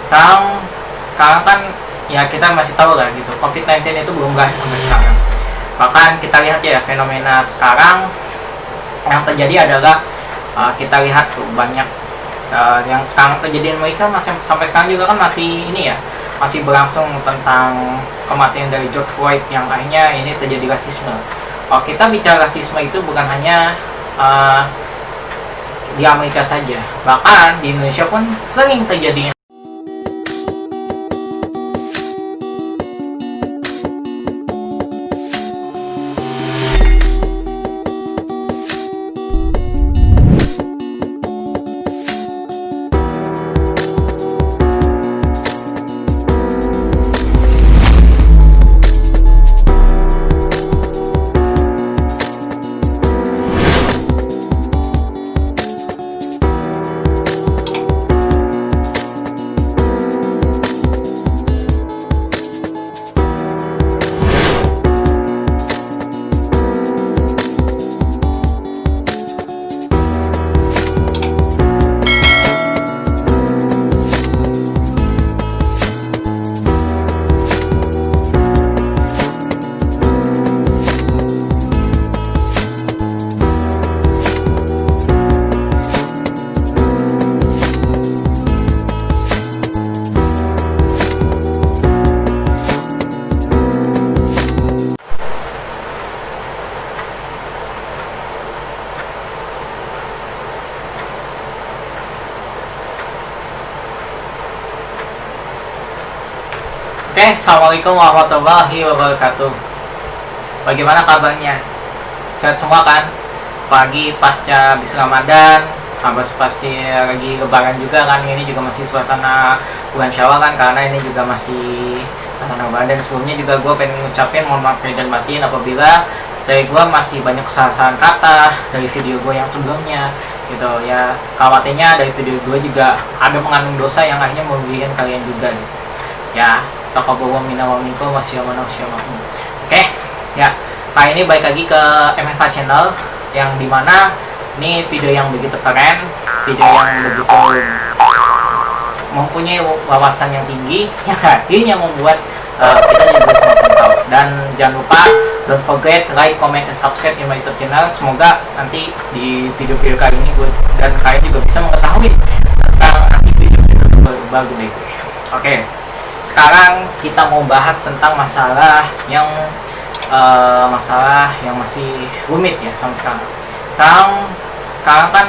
Sekarang kan ya kita masih tahu lah gitu, COVID-19 itu belum berakhir sampai sekarang. Bahkan kita lihat ya fenomena sekarang yang terjadi adalah kita lihat tuh banyak yang sekarang terjadi di Amerika, masih sampai sekarang juga kan masih ini ya, masih berlangsung tentang kematian dari George Floyd yang akhirnya ini terjadi rasisme. Kita bicara rasisme itu bukan hanya di Amerika saja, bahkan di Indonesia pun sering terjadi. Oke, assalamualaikum warahmatullahi wabarakatuh. Bagaimana kabarnya? Sehat semua kan? Pagi pasca habis Ramadan, habis pasti lagi Lebaran juga kan? Ini juga masih suasana bulan Syawal kan? Karena ini juga masih suasana Ramadan. Sebelumnya juga gue pengen ngucapin mohon maaf dan batin apabila dari gue masih banyak kesalahan kata dari video gue yang sebelumnya gitu ya. Khawatirnya dari video gue juga ada mengandung dosa yang akhirnya merugikan kalian juga gitu. Ya, taqabbalallahu minna wa minkum wasyamana wasyamakum. Oke, ya. Kali ini balik lagi ke MFA channel yang dimana ini video yang begitu keren, video yang begitu mempunyai wawasan yang tinggi yang akhirnya membuat kita juga semakin tahu. Dan jangan lupa don't forget like, comment, and subscribe in my YouTube channel. Semoga nanti di video-video kali ini gue dan kalian juga bisa mengetahui tentang nanti video-video baru dari gue. Oke. Sekarang kita mau bahas tentang masalah yang masih rumit ya sampai sekarang. Sekarang kan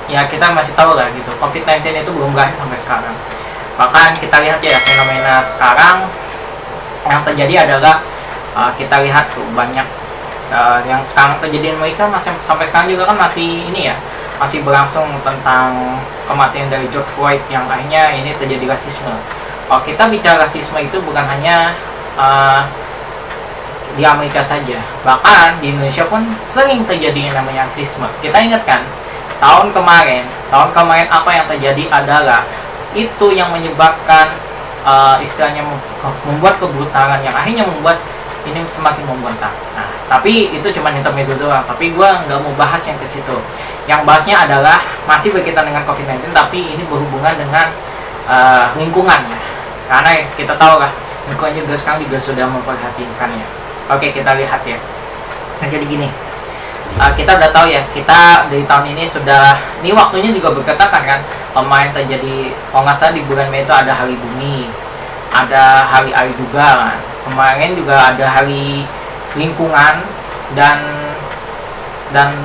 ya kita masih tahu lah gitu, COVID-19 itu belum berakhir sampai sekarang. Bahkan kita lihat ya fenomena sekarang yang terjadi adalah kita lihat tuh banyak yang sekarang terjadi di Amerika, masih sampai sekarang juga kan masih ini ya, masih berlangsung tentang kematian dari George Floyd yang akhirnya ini terjadi rasisme. Kita bicara rasisme itu bukan hanya di Amerika saja, bahkan di Indonesia pun sering terjadi yang namanya rasisme. Kita ingat kan, tahun kemarin apa yang terjadi adalah itu yang menyebabkan istilahnya membuat kebrutalan yang akhirnya membuat ini semakin membentang. Nah, tapi itu cuma intermezzo doang. Tapi gue nggak mau bahas yang ke situ. Yang bahasnya adalah masih berkaitan dengan COVID-19, tapi ini berhubungan dengan lingkungan ya. Karena kita tahu lah lingkungan juga sekarang juga sudah memperhatikannya. Oke, kita lihat ya. Nah, jadi gini, kita udah tahu ya, kita dari tahun ini sudah, ini waktunya juga berdekatan kan. Kemarin terjadi, kalau nggak salah di bulan Mei itu ada Hari Bumi, ada Hari Air juga kan. Kemarin juga ada Hari Lingkungan, dan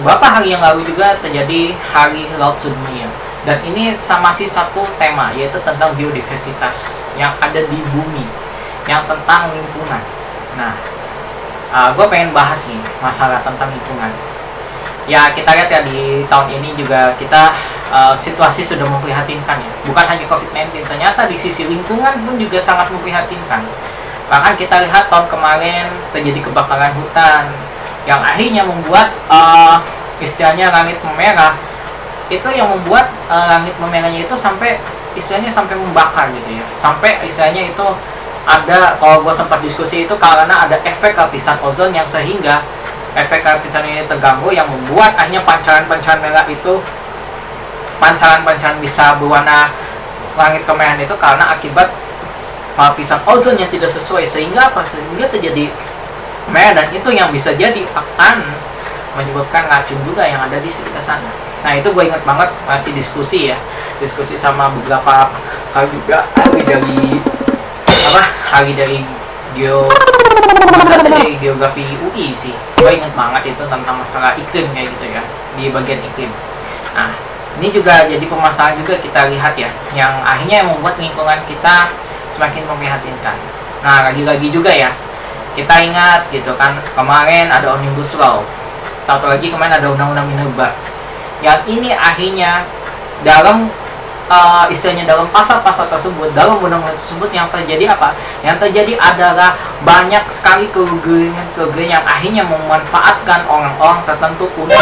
beberapa hari yang lalu juga terjadi Hari Laut Sedunia. Dan ini masih satu tema, yaitu tentang biodiversitas yang ada di bumi, yang tentang lingkungan. Nah, gue pengen bahas nih masalah tentang lingkungan. Ya, kita lihat ya di tahun ini juga kita situasi sudah memprihatinkan ya. Bukan hanya COVID-19, ternyata di sisi lingkungan pun juga sangat memprihatinkan. Bahkan kita lihat tahun kemarin terjadi kebakaran hutan yang akhirnya membuat istilahnya langit memerah. Itu yang membuat langit memerahnya itu sampai istilahnya sampai membakar gitu ya, sampai istilahnya itu ada, kalau gue sempat diskusi itu karena ada efek lapisan ozon yang sehingga efek lapisan ini terganggu yang membuat akhirnya pancaran merah itu, pancaran bisa berwarna langit kemegahan itu karena akibat lapisan ozon yang tidak sesuai, sehingga terjadi kemegahan, dan itu yang bisa jadi akan menyebabkan racun juga yang ada di sekitar sana. Nah itu gue ingat banget, masih diskusi sama beberapa kali juga hari dari geografi UI sih. Gue ingat banget itu tentang masalah iklim kayak gitu ya, di bagian iklim. Nah ini juga jadi permasalahan juga kita lihat ya, yang akhirnya membuat lingkungan kita semakin memprihatinkan. Nah lagi-lagi juga ya, kita ingat gitu kan, kemarin ada Omnibus Law, satu lagi kemarin ada Undang-Undang Minerba, yang ini akhirnya dalam istilahnya dalam pasal-pasal tersebut, dalam undang-undang tersebut yang terjadi apa? Yang terjadi adalah banyak sekali kerugian yang akhirnya memanfaatkan orang-orang tertentu untuk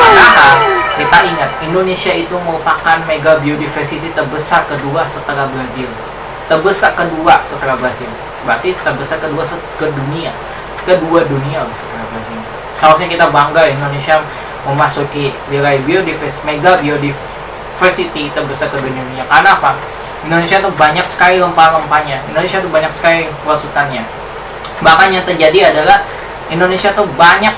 padahal kita ingat Indonesia itu merupakan mega biodiversity terbesar kedua setelah Brazil. Berarti terbesar kedua dunia setelah Brazil. Seharusnya kita bangga Indonesia memasuki wilayah mega biodiversity terbesar kedua dunia. Karena apa? Indonesia tuh banyak sekali rempah-rempahnya. Indonesia tuh banyak sekali luas hutannya. Bahkan yang terjadi adalah Indonesia tuh banyak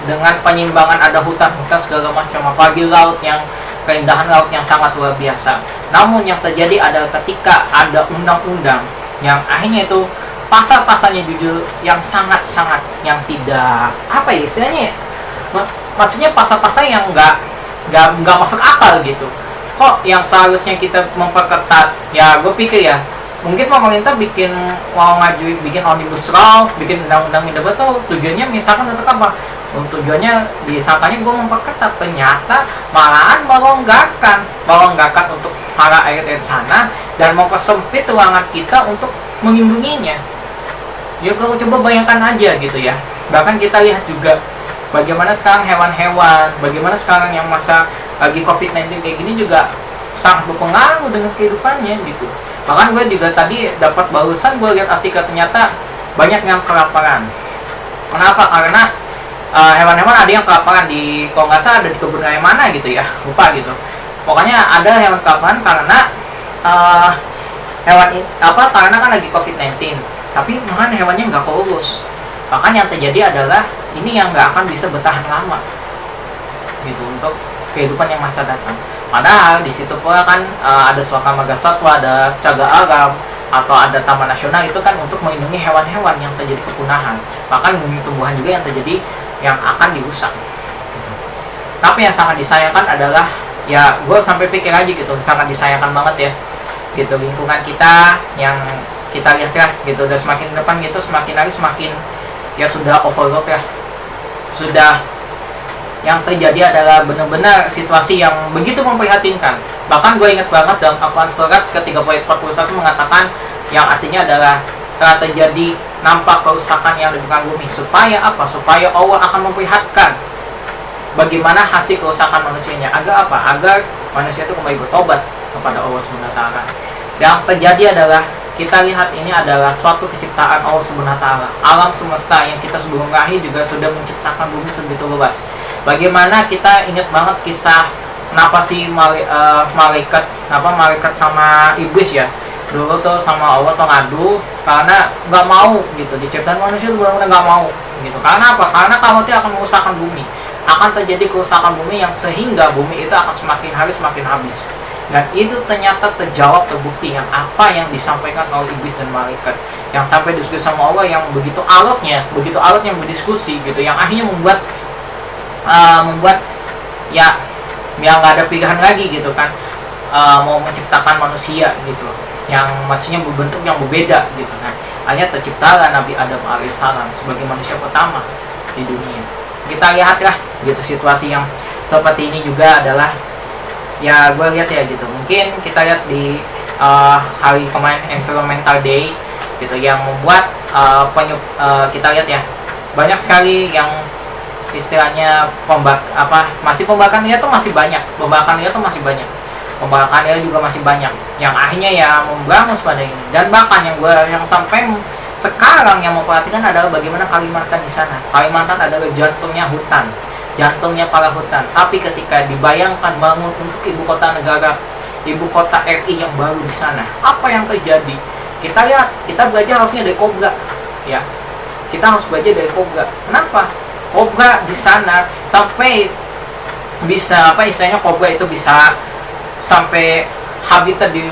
dengan penyimbangan, ada hutan-hutan segala macam, apalagi keindahan laut yang sangat luar biasa. Namun yang terjadi adalah ketika ada undang-undang yang akhirnya itu pasal-pasalnya jujur yang sangat-sangat yang tidak apa ya istilahnya, maksudnya pasal-pasal yang nggak masuk akal gitu. Kok yang seharusnya kita memperketat, ya gue pikir ya mungkin pemerintah bikin omnibus law, bikin undang-undang Minerba tuh tujuannya misalkan untuk apa? Tujuannya disangkanya gue memperketat, ternyata malahan melonggarkan untuk para air sana dan mempersempit ruangan kita untuk melindunginya. Ya kalau coba bayangkan aja gitu ya. Bahkan kita lihat juga bagaimana sekarang hewan-hewan, bagaimana sekarang yang masa lagi COVID-19 kayak gini juga sangat berpengaruh dengan kehidupannya gitu. Bahkan gue juga tadi dapat barusan gue lihat artikel, ternyata banyak yang kelaparan. Kenapa? Karena hewan-hewan ada yang kelaparan di, kalau nggak salah ada di kebun raya mana gitu ya, lupa gitu. Pokoknya ada hewan kelaparan karena karena kan lagi COVID-19, tapi malahan hewannya nggak keurus. Bahkan yang terjadi adalah ini yang nggak akan bisa bertahan lama gitu untuk kehidupan yang masa datang. Padahal di situ pula kan ada Suaka Marga Satwa, ada Cagar Alam, atau ada Taman Nasional, itu kan untuk melindungi hewan-hewan yang terjadi kepunahan. Bahkan tumbuhan juga yang terjadi yang akan dirusak gitu. Tapi yang sangat disayangkan adalah ya gue sampai pikir aja gitu, sangat disayangkan banget ya gitu, lingkungan kita yang kita lihat ya gitu, udah semakin depan gitu, semakin hari semakin ya sudah overload ya, sudah yang terjadi adalah benar-benar situasi yang begitu memprihatinkan. Bahkan gue ingat banget dalam Al-Quran surat ke-41 mengatakan, yang artinya adalah telah terjadi nampak kerusakan yang di permukaan bumi. Supaya apa? Supaya Allah akan memperlihatkan bagaimana hasil kerusakan manusianya. Agar apa? Agar manusia itu kembali bertobat kepada Allah SWT. Yang terjadi adalah kita lihat ini adalah suatu keciptaan Allah SWT. Alam semesta yang kita sebelum lahir juga sudah menciptakan bumi sebegitu luas. Bagaimana kita ingat banget kisah kenapa sih malaikat sama iblis ya dulu tuh sama Allah tuh ngadu karena nggak mau gitu diciptakan manusia tuh benar-benar nggak mau gitu. Karena apa? Karena kamu tuh akan merusakkan bumi, akan terjadi kerusakan bumi yang sehingga bumi itu akan semakin hari semakin habis. Dan itu ternyata terjawab, terbukti yang apa yang disampaikan oleh iblis dan malaikat, yang sampai diskusi sama Allah yang begitu alotnya berdiskusi gitu, yang akhirnya membuat ya nggak ada pilihan lagi gitu kan, mau menciptakan manusia gitu yang maksudnya berbentuk yang berbeda gitu kan. Hanya terciptalah Nabi Adam alaihissalam sebagai manusia pertama di dunia. Kita lihatlah gitu situasi yang seperti ini juga adalah ya gue lihat ya gitu, mungkin kita lihat di hari kemarin Environmental Day gitu, yang membuat kita lihat ya banyak sekali yang istilahnya pembakaran liar tuh masih banyak, pembakaran liar juga masih banyak yang akhirnya ya memberangus pada ini. Dan bahkan yang sampai sekarang yang memperhatikan adalah bagaimana Kalimantan di sana. Kalimantan adalah jantungnya para hutan. Tapi ketika dibayangkan bangun untuk ibu kota negara ibu kota RI yang baru di sana. Apa yang terjadi? Kita lihat, kita belajar harusnya dari Kobra, ya. Kita harus belajar dari Kobra. Kenapa? Kobra di sana sampai bisa apa istilahnya, Kobra itu bisa sampai habitat di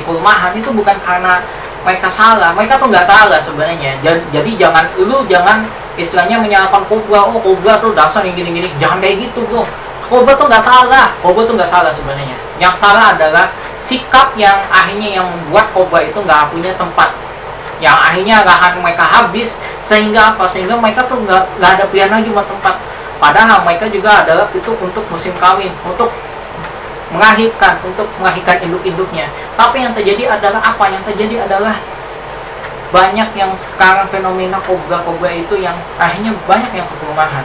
perumahan itu bukan karena mereka salah. Mereka tuh nggak salah sebenarnya. Jadi jangan istilahnya menyalahkan Kobra. Oh, Kobra tuh dasar yang gini-gini. Jangan kayak gitu, bro. Kobra tuh nggak salah. Kobra tuh nggak salah sebenarnya. Yang salah adalah sikap yang akhirnya yang membuat Kobra itu nggak punya tempat. Yang akhirnya lahan mereka habis, sehingga apa? Sehingga mereka tuh nggak ada pilihan lagi buat tempat. Padahal mereka juga adalah itu untuk musim kawin, untuk melahirkan induk-induknya. Tapi yang terjadi adalah apa? Yang terjadi adalah banyak yang sekarang fenomena kobra itu yang akhirnya banyak yang ke perumahan.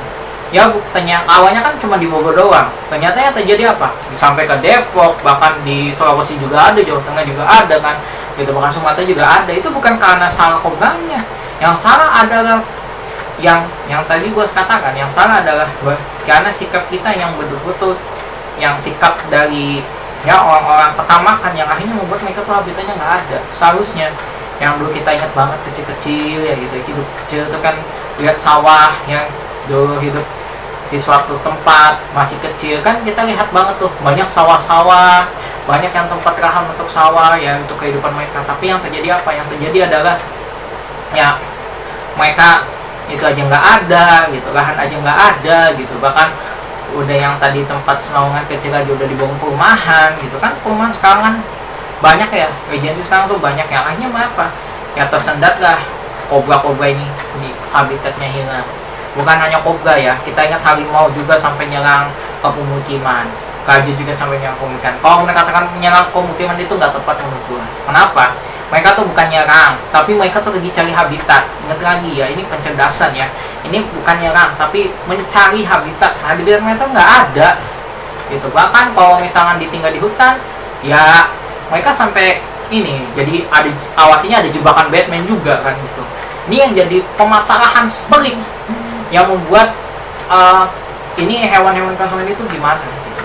Ya buktinya awalnya kan cuma di Bogor doang. Ternyata yang terjadi apa? Sampai ke Depok, bahkan di Sulawesi juga ada, Jawa Tengah juga ada kan. Gitu, bahkan Sumatera juga ada. Itu bukan karena salah kobranya. Yang salah adalah yang tadi gue katakan, yang salah adalah karena sikap kita yang betul-betul, yang sikap dari ya orang-orang petamakan yang akhirnya membuat mereka tuh habitatnya nggak ada. Seharusnya yang dulu kita ingat banget kecil-kecil ya gitu, hidup kecil itu kan lihat sawah, yang dulu hidup di suatu tempat masih kecil kan kita lihat banget tuh banyak sawah-sawah, banyak yang tempat lahan untuk sawah ya untuk kehidupan mereka. Tapi yang terjadi apa? Yang terjadi adalah ya mereka itu aja nggak ada gitu, lahan aja nggak ada gitu, bahkan udah yang tadi tempat senaungan kecil aja udah dibangun perumahan gitu kan. Perumahan sekarang kan banyak ya, regensi sekarang tuh banyak yang akhirnya apa ya tersendat lah kobra ini, di habitatnya hilang. Bukan hanya kobra ya, kita ingat harimau juga sampai nyerang ke pemukiman, gajah juga sampai nyerang pemukiman. Kalau mereka katakan menyerang pemukiman itu nggak tepat menurut gue. Kenapa? Mereka tuh bukan nyerang, tapi mereka tuh lagi cari habitat. Ingat lagi ya, ini pencerdasan ya. Ini bukan nyerang, tapi mencari habitat. Habitat mereka tuh nggak ada gitu. Bahkan kalau misalnya ditinggal di hutan, ya mereka sampai ini jadi ada awalnya ada jebakan Batman juga kan gitu. Ini yang jadi permasalahan sebalik yang membuat ini hewan-hewan konsumen itu gimana gitu.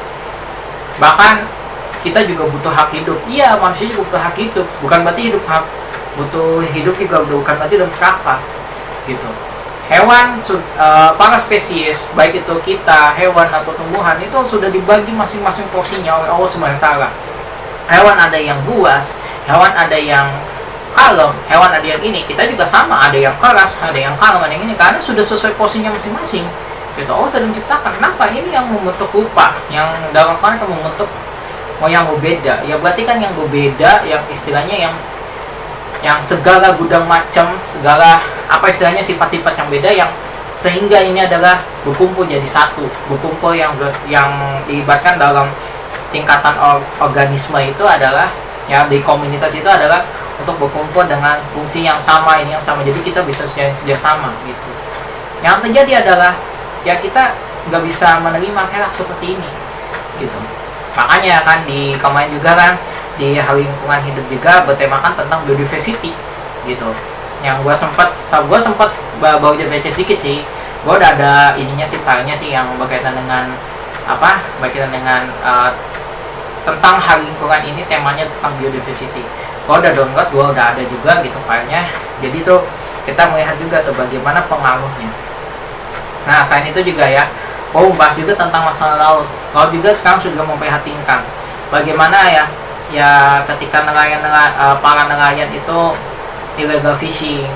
Bahkan kita juga butuh hak hidup. Iya, manusia juga butuh hak hidup. Bukan berarti butuh hidup juga bukan berarti dalam serakah gitu. Hewan para spesies, baik itu kita, hewan atau tumbuhan, itu sudah dibagi masing-masing porsinya oleh Allah SWT. Hewan ada yang buas, hewan ada yang kalem, hewan ada yang ini. Kita juga sama, ada yang keras, ada yang kalem, ada yang ini, karena sudah sesuai porsinya masing-masing gitu. Allah sudah menciptakan. Kenapa? Ini yang membentuk rupa, yang dalam Quran membentuk yang berbeda. Ya berarti kan yang berbeda, yang istilahnya yang segala gudang macam, segala apa istilahnya sifat-sifat yang beda, yang sehingga ini adalah berkumpul jadi satu. Berkumpul yang dilibatkan dalam tingkatan organisme itu adalah ya di komunitas itu adalah untuk berkumpul dengan fungsi yang sama, ini yang sama. Jadi kita bisa sama gitu. Yang terjadi adalah ya kita nggak bisa menerima kelak seperti ini gitu. Makanya kan di kemarin juga kan di Hari Lingkungan Hidup juga bertemakan tentang biodiversity gitu. Yang gue sempat baru baca sedikit sih. Gue udah ada ininya sih, filenya sih yang berkaitan dengan tentang Hari Lingkungan ini, temanya tentang biodiversity. Gue udah download, gue udah ada juga gitu filenya. Jadi tuh kita melihat juga tuh bagaimana pengaruhnya. Nah selain itu juga ya, bahas juga tentang masalah laut. Laut juga sekarang sudah memprihatinkan. Bagaimana ya ketika para nelayan itu illegal fishing,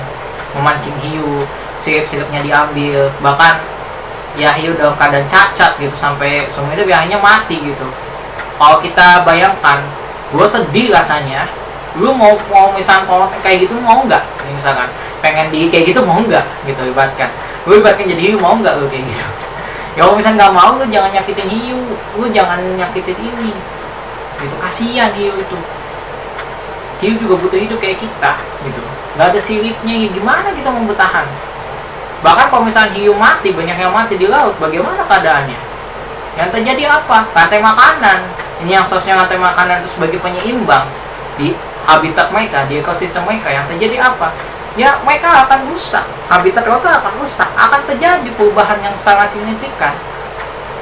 memancing hiu, sirip-siripnya diambil, bahkan ya hiu dalam keadaan cacat gitu, sampai semuanya biasanya mati gitu. Kalau kita bayangkan, gue sedih rasanya. Lu mau misalkan kayak gitu mau nggak? Misalkan pengen kayak gitu mau nggak? Gitu ibaratkan. Lu jadi hiu mau nggak lu kayak gitu? Ya kalau misalnya nggak mau, lu jangan nyakitin hiu, lu jangan nyakitin ini gitu, kasihan hiu itu. Hiu juga butuh hidup kayak kita gitu, nggak ada siripnya, ya gimana kita mau bertahan? Bahkan kalau misalnya hiu mati, banyak yang mati di laut, bagaimana keadaannya? Yang terjadi apa? Rantai makanan. Ini yang seharusnya rantai makanan itu sebagai penyeimbang di habitat mereka, di ekosistem mereka. Yang terjadi apa? Ya mereka akan rusak, habitat mereka akan rusak, akan terjadi perubahan yang sangat signifikan.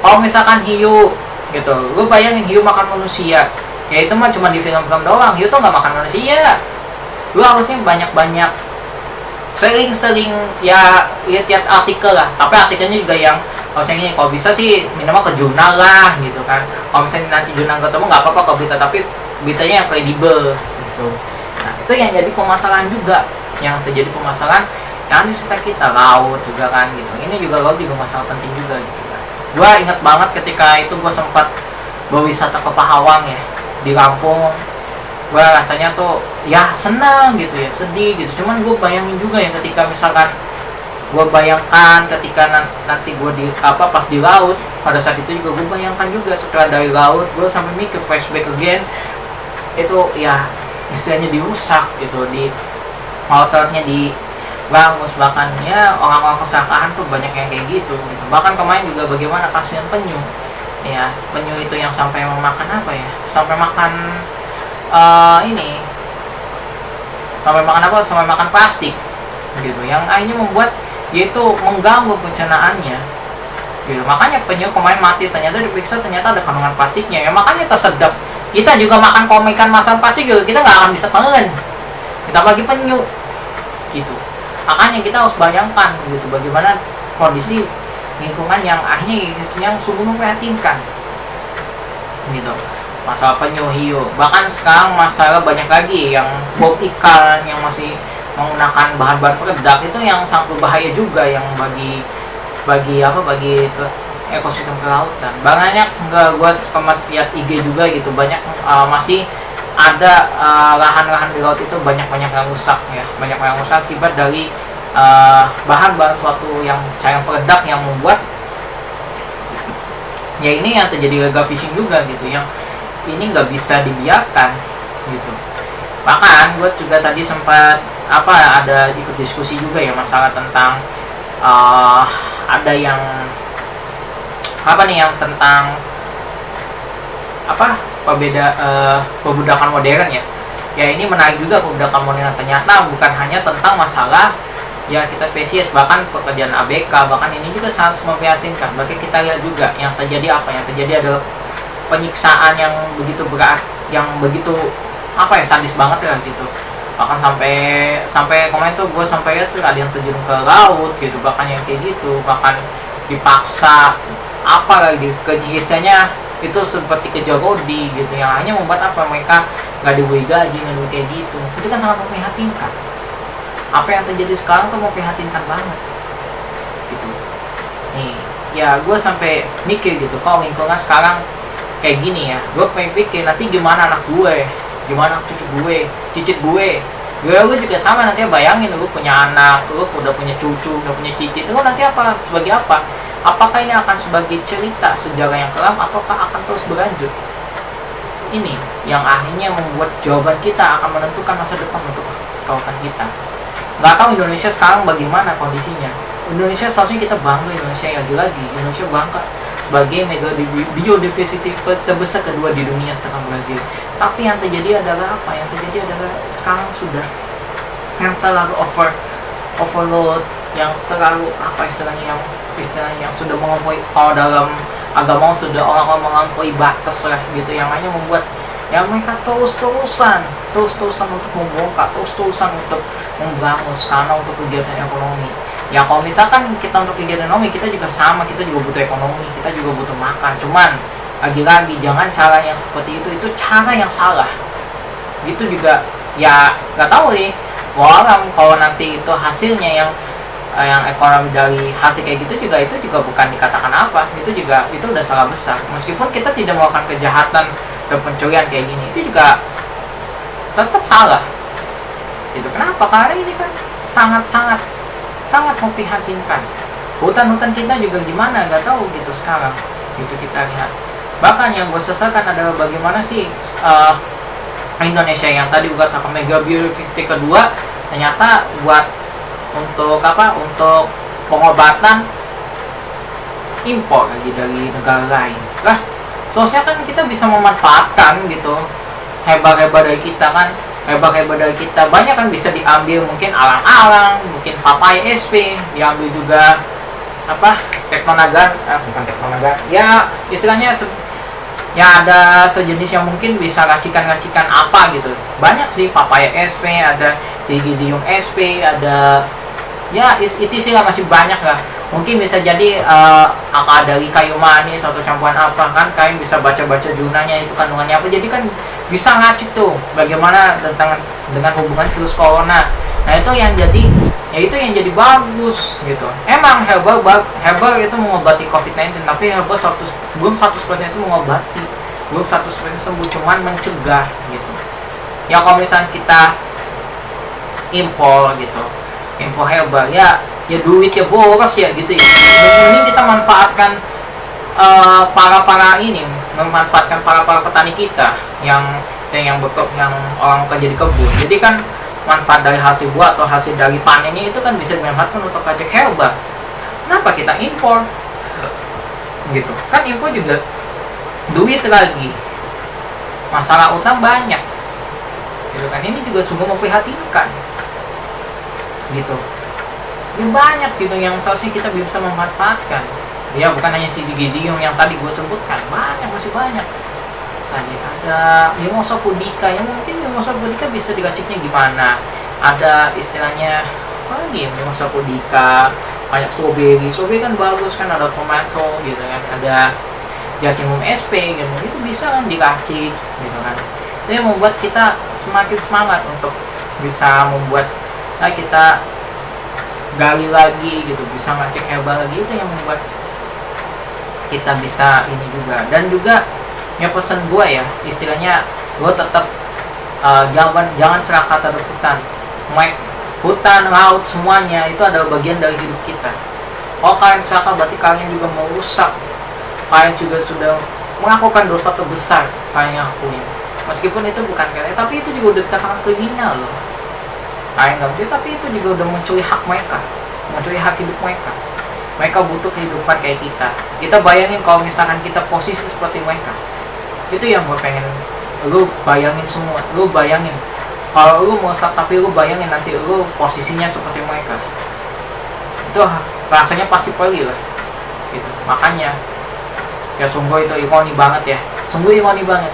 Kalau misalkan hiu gitu, lu bayangin hiu makan manusia, Ya itu mah cuma di film-film doang, hiu tuh nggak makan manusia. Lu harusnya banyak-banyak sering-sering ya lihat-lihat artikel lah, tapi artikelnya juga yang harusnya ini, kalau bisa sih minimal ke jurnal lah gitu kan. Kalau misalnya nanti jurnal ketemu nggak apa-apa ke berita, tapi beritanya yang kredibel gitu. Nah itu yang jadi permasalahan juga, yang terjadi permasalahan yang di sekitar kita, laut juga kan gitu. Ini juga laut juga masalah penting juga gitu kan. Gua inget banget ketika itu gua sempat berwisata ke Pahawang ya, di Lampung. Gua rasanya tuh ya senang gitu ya, sedih gitu. Cuman gua bayangin juga ya, ketika misalkan gua bayangkan ketika nanti gua di pas di laut, pada saat itu juga gua bayangkan juga setelah dari laut gua sampai mikir flashback again, itu ya istilahnya dirusak gitu, di motornya di bangus, bahkan ya orang-orang kesalahan tuh banyak yang kayak gitu. Bahkan kemarin juga bagaimana kasihan penyu ya, penyu itu yang sampai memakan apa ya, sampai makan ini, sampai makan apa, sampai makan plastik gitu, yang akhirnya membuat dia itu mengganggu pencernaannya gitu. Makanya penyu kemarin mati, ternyata diperiksa ternyata ada kandungan plastiknya ya, makanya tersedap. Kita juga makan ikan masalah plastik juga kita nggak akan bisa telan, kita bagi penyu gitu. Makanya kita harus bayangkan gitu bagaimana kondisi lingkungan yang akhirnya yang sungguh memprihatinkan gitu. Masalah penyu, hiu, bahkan sekarang masalah banyak lagi yang bau ikan yang masih menggunakan bahan-bahan peledak, itu yang sangat berbahaya juga, yang bagi ke ekosistem kelautan. Banyak nggak, gua sempat lihat IG juga gitu, banyak masih ada lahan-lahan di laut itu banyak yang rusak ya, banyak yang rusak akibat dari bahan-bahan suatu yang cair peledak yang membuat ya ini yang terjadi illegal fishing juga gitu, yang ini nggak bisa dibiarkan gitu. Bahkan gue juga tadi sempat ada ikut diskusi juga ya, masalah tentang ada yang yang tentang perbudakan modern ya. Ya ini menarik juga, perbudakan modern ternyata bukan hanya tentang masalah ya kita spesies, bahkan pekerjaan ABK, bahkan ini juga sangat memprihatinkan. Bagi kita lihat juga yang terjadi yang terjadi adalah penyiksaan yang begitu berat, yang begitu sadis banget ya gitu. Bahkan sampai kemarin tuh gue sampai lihat tuh ada yang terjun ke laut gitu, bahkan yang kayak gitu, bahkan dipaksa lagi istilahnya itu seperti kejar rodi gitu, yang hanya membuat mereka nggak diberi gaji, nggak kayak gitu. Itu kan sangat memprihatinkan. Apa yang terjadi sekarang tuh memprihatinkan banget gitu. Nih ya gue sampai mikir gitu, kalau lingkungan sekarang kayak gini ya, gue pengen pikir nanti gimana anak gue, gimana cucu gue, cicit gue. Gue juga sama nanti, bayangin lu punya anak, lu udah punya cucu, udah punya cicit, lu nanti sebagai apa? Apakah ini akan sebagai cerita sejarah yang kelam, ataukah akan terus berlanjut? Ini yang akhirnya membuat jawaban kita akan menentukan masa depan untuk kawasan kita. Nggak tahu Indonesia sekarang bagaimana kondisinya. Indonesia seharusnya kita bangga, Indonesia lagi-lagi Indonesia bangga sebagai mega biodiversity terbesar kedua di dunia setelah Brazil. Tapi yang terjadi adalah yang terjadi adalah sekarang sudah yang terlalu overload, yang terlalu istilahnya yang sudah melampaui, kalau dalam agama sudah orang-orang melampaui batas lah gitu, yang hanya membuat ya mereka terus-terusan untuk membongkar, terus-terusan untuk membangun karena untuk kegiatan ekonomi. Ya kalau misalkan kita untuk kegiatan ekonomi, kita juga sama, kita juga butuh ekonomi, kita juga butuh makan. Cuman lagi-lagi jangan cara yang seperti itu cara yang salah. Gitu juga ya nggak tahu nih, kalau nanti itu hasilnya yang ekonomi dari hasil kayak gitu juga, itu juga bukan dikatakan itu udah salah besar. Meskipun kita tidak melakukan kejahatan dan pencurian kayak gini, itu juga tetap salah itu. Kenapa? Karena ini kan sangat memprihatinkan. Hutan-hutan kita juga gimana, nggak tahu gitu sekarang gitu kita lihat. Bahkan yang gue sesalkan adalah bagaimana sih Indonesia yang tadi gue katakan mega biodiversity kedua, ternyata buat untuk pengobatan impor lagi dari negara lain lah. Seharusnya kan kita bisa memanfaatkan gitu hebat-hebat dari kita kan, banyak kan bisa diambil, mungkin alang-alang, mungkin papaya SP diambil juga, bukan teknonaga ya istilahnya Ya ada sejenis yang mungkin bisa racikan-racikan apa gitu. Banyak sih, papaya SP, ada gizium SP, ada ya itu sih lah, masih banyak lah. Mungkin bisa jadi akar dari kayu manis atau campuran apa, kan kalian bisa baca-baca jurnalnya itu kandungannya apa, jadi kan bisa ngacik tuh bagaimana tentang dengan hubungan virus corona. Nah itu yang jadi, ya itu yang jadi bagus gitu. Emang herbal itu mengobati COVID-19, tapi herbal belum 100% itu mengobati, belum 100% sembuh, cuman mencegah gitu. Ya kalau misalnya kita impor gitu, impor herbal, ya duitnya boros ya gitu ya. Mending kita manfaatkan memanfaatkan para petani kita yang orang kerja di kebun. Jadi kan manfaat dari hasil buah atau hasil dari panennya itu kan bisa dimanfaatkan untuk kacek herbal. Kenapa kita impor gitu? Kan impor juga duit lagi, masalah utang banyak gitu kan. Ini juga sungguh memprihatinkan gitu. Ini banyak gitu yang seharusnya kita bisa memanfaatkan. Ya bukan hanya gizium yang tadi gue sebutkan, masih banyak. Tadi ada mimosa pudica, yang mungkin mimosa pudica bisa diraciknya gimana. Ada istilahnya apa lagi, mimosa pudica, banyak strawberry kan bagus kan, ada tomato gitu kan, ada jasmine SP gitu, itu bisa kan diracik gitu kan. Itu yang membuat kita semakin semangat untuk bisa membuat kita gali lagi gitu, bisa ngecek herbal lagi. Itu yang membuat kita bisa ini juga. Dan juga ya pesan gue ya, istilahnya gue tetap jangan serakah terhadap hutan. Hutan, laut, semuanya itu adalah bagian dari hidup kita. Kalau kalian serakah, berarti kalian juga merusak, kalian juga sudah melakukan dosa terbesar kalian lakuin. Meskipun itu bukan kalian, tapi itu juga udah dikatakan kriminal loh. Kalian nggak begitu, tapi itu juga udah mencuri hak mereka, mencuri hak hidup mereka. Mereka butuh kehidupan kayak kita. Kita bayangin kalau misalkan kita posisi seperti mereka. Itu yang gue pengen lu bayangin semua. Lu bayangin kalau lu merusak, tapi lu bayangin nanti lu posisinya seperti mereka. Itu rasanya pasti perih lah gitu. Makanya ya sungguh itu ironi banget ya. Sungguh ironi banget.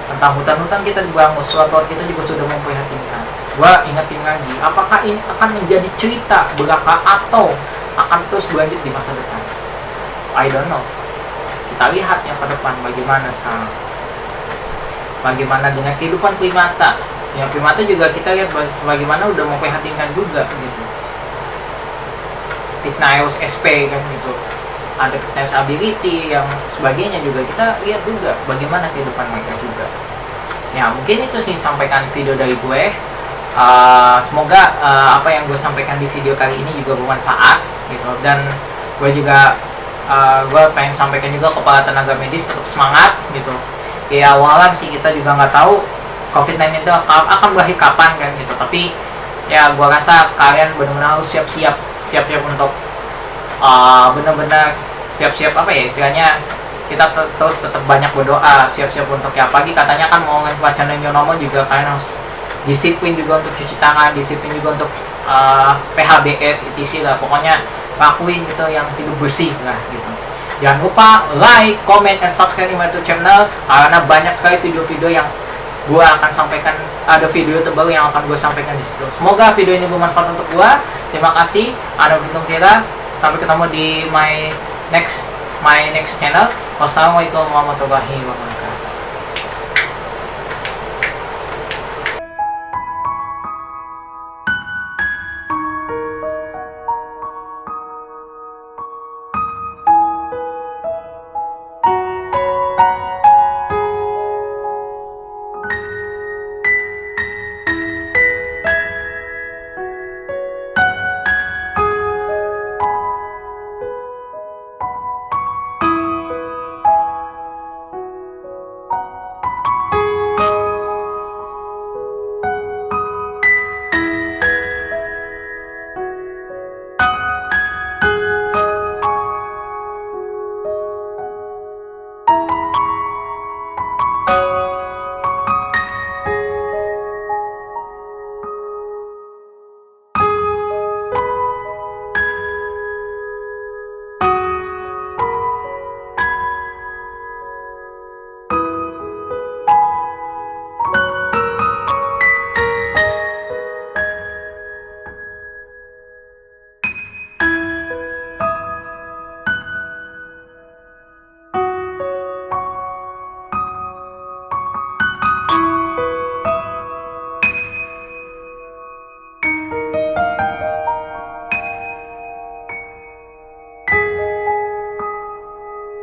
Tentang hutan-hutan kita dibangun, suatu kita juga sudah memprihatinkan. Gua ingetin lagi, apakah ini akan menjadi cerita belaka atau akan terus berlanjut di masa depan? I don't know. Kita lihat yang ke depan bagaimana sekarang. Bagaimana dengan kehidupan primata. Ya primata juga kita lihat bagaimana udah memprihatinkan juga gitu. Pitnaeus SP kan gitu. Ada Pitnaeus ability yang sebagainya juga, kita lihat juga bagaimana kehidupan mereka juga. Ya mungkin itu sih sampaikan video dari gue. Semoga apa yang gue sampaikan di video kali ini juga bermanfaat gitu. Dan gue juga gue pengen sampaikan juga kepada tenaga medis, tetap semangat gitu. Ya awalan sih kita juga nggak tahu COVID-19 itu akan berakhir kapan kan gitu. Tapi ya gue rasa kalian benar-benar harus siap-siap untuk benar-benar siap-siap apa ya istilahnya, kita terus tetap banyak berdoa, siap-siap untuk ya pagi katanya kan mau wacana new normal juga, kalian harus disiplin juga untuk cuci tangan, disiplin juga untuk PHBS, etc lah. Pokoknya lakuin gitu yang hidup bersih lah gitu. Jangan lupa like, comment, and subscribe di YouTube channel, karena banyak sekali video-video yang gue akan sampaikan. Ada video terbaru yang akan gue sampaikan di situ. Semoga video ini bermanfaat untuk gue. Terima kasih. Ana Bintang Tira. Sampai ketemu di my next channel. Wassalamualaikum warahmatullahi wabarakatuh.